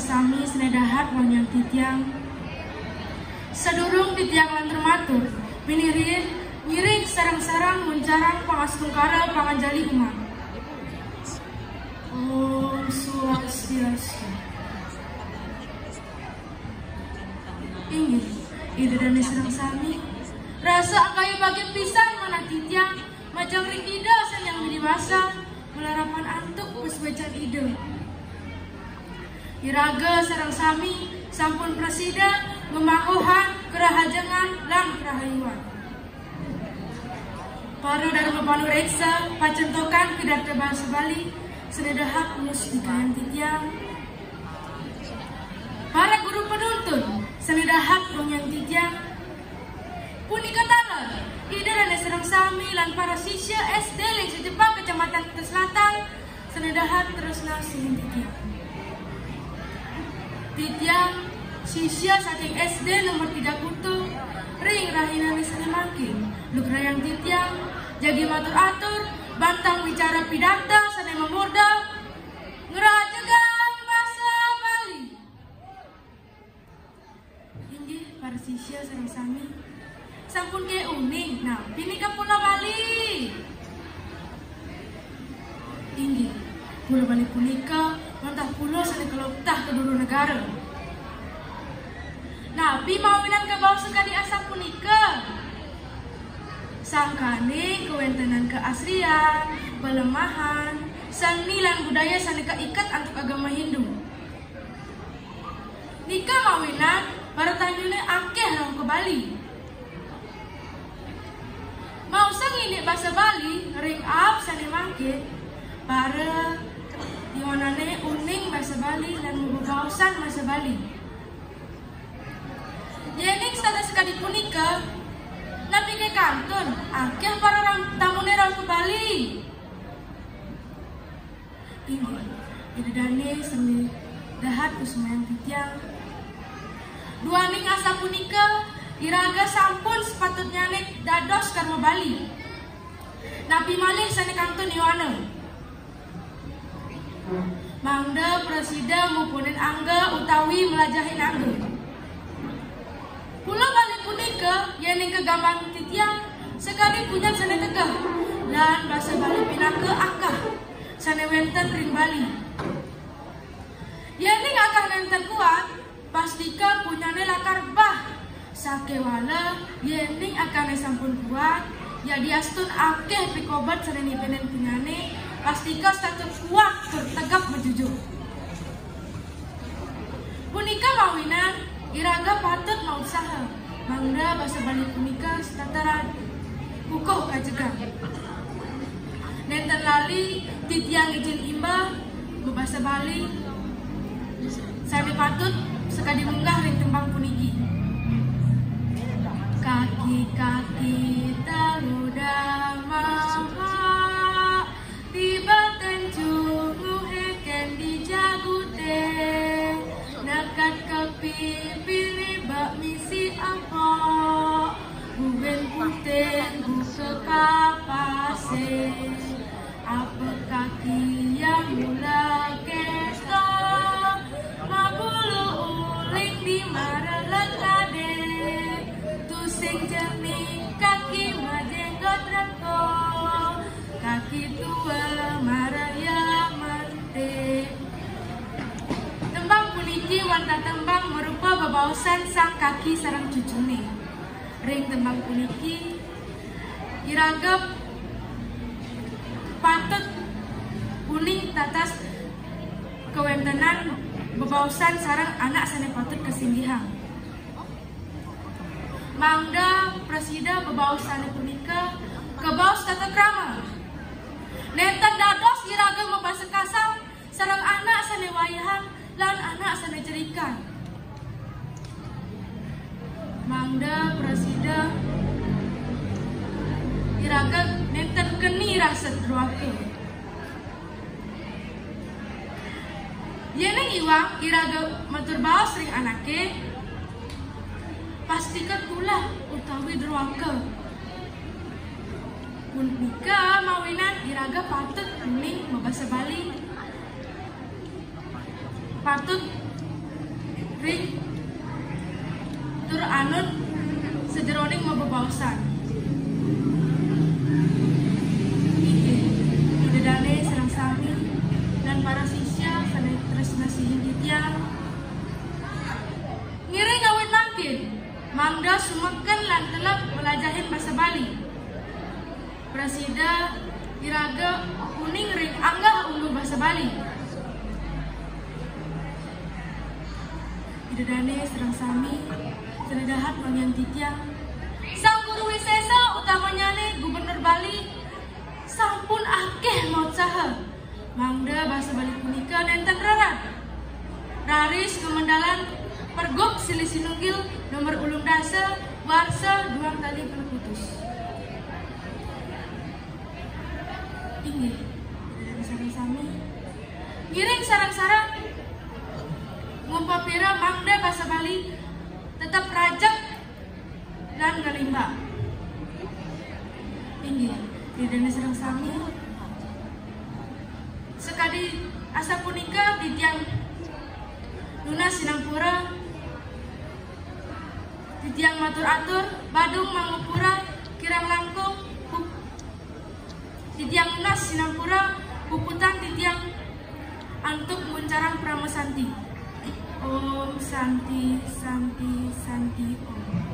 sami senedahat wanyang titiang. Sedurung titiang lan termatur, minirin ngiring sarang-sarang menjarang pangasungkara panganjali umat. Om Swastiastu. Inggih, ide dani sareng sami. Rasa kayu bagian pisan mana titiang, majang rikida yang dewasa, melarapan antuk pesbecan ide. Iraga sareng sami, sampun presida, memahuhan, kerahajangan, lan kerahayuan. Para dharma panureksa, pacentokan pidato bahasa Bali, senedahat musdikayan titiang. Para guru penuntun, senedahat wanyang titiang. Punika tala, ide dan sareng sami lan para sisya SD Leng Jepang Kecamatan Kuta Selatan, senedahat terusna suhun titiang. Titiang sisya saking SD nomor 30 ring rahinane sanemangkin lugrayang titiang jadi matur-atur bantang bicara pidata sane memurda ngerajagan bahasa Bali. Inggih para sisya sareng sami sampun ke uning nampi nika Pulau Bali. Inggih Pulau Bali punika mantah pulau sane keloptah kedua negara. Nabi mawinan ke bawah sekali asap punika. Sangkane kewentenan keaslian, pelemahan, seni lan budaya sane keikat antuk agama Hindu. Nika mawinan para tanjune akeh rong ke Bali. Mau sangine bahasa Bali ring up sane mangke para diwanane uning bahasa Bali lan mubawasan bahasa Bali. Yening sada sekali punika napi ke kantun akeh para tamune rong ke Bali. Inggih idane semi dahat kusmayang titiang. Duaning asa punika iraga sampun sepatutnya nek dados karma Bali. Napi malih sane kantun Yohana. Mangda presida mupunin angga utawi melajahin angga. Pulau Bali punika yening kegambang titiang sekali punya sane tegah lan bahasa Bali pinaka akah sane wenten ring Bali. Yening akah nenten kuat pastika punyane lakar bah sakewala yening akane sampun kuat ya diastun akeh pikobat sane nipenen punyane pastika status kuat tertegap berjujur. Punika mawinan iraga patut mau usaha mangda bahasa Bali punika tataran kukuh kajegang. Nenten lali titiang izin imba bahasa Bali sami patut sekali munggah ring tembang puniki. Kaki-kaki taruda maha tiba tenjung heken di jagute nakat kepipiri bak misi apa buben puten buka kapase apa kaki yang mula kesto mabulu uling di maralek ade tusing jernih kaki majenggot reko kaki tua maraya mante. Tembang puniki wanta tembang merupa bebaosan sang kaki sarang cucune. Ring tembang puniki iragap patut kuning tatas kewentenan bebaosan sarang anak sane patut kesinggihan. Mangda presida bebaosan punika kebaos tata krama. Nenten dados iraga membasa kasar sarang anak sane wayahan lan anak sane jerikan. Mangda presida iraga nenten keni rasa druake. Yeneng iwang iraga matur baos ring anake pastikan tulah utawi druake. Punika mawinan iraga patut kuning membahasa Bali patut ring tur anut sejeroning mabebausan. Idedane sareng sami dan para sisya kana tresna sihin titiang ngiring awit makin mangda sumeken lan telep melajahin basa Bali. Presida iraga kuning ring anggah ulu basa Bali. Idedane sareng sami seredahat bagian titiang sang guru wisesa utamanya Gubernur Bali sampun akeh maut saha mangda basa Bali punika nenten rarat raris kemendalan pergok silih sinunggil nomor ulung dasa warsa duang tali putus inggih dari sareng-sami ngiring sarang-sarang ngumpapira mangda basa Bali tetap rajak dan galimba inggih didene sareng sami sekadi asa punika di tiang lunas Sinampura di tiang matur-atur Badung Mangupura kirang langkung di tiang lunas Sinampura puputan di tiang antuk muncarang Pramesanti Om Santi Santi Santi Om.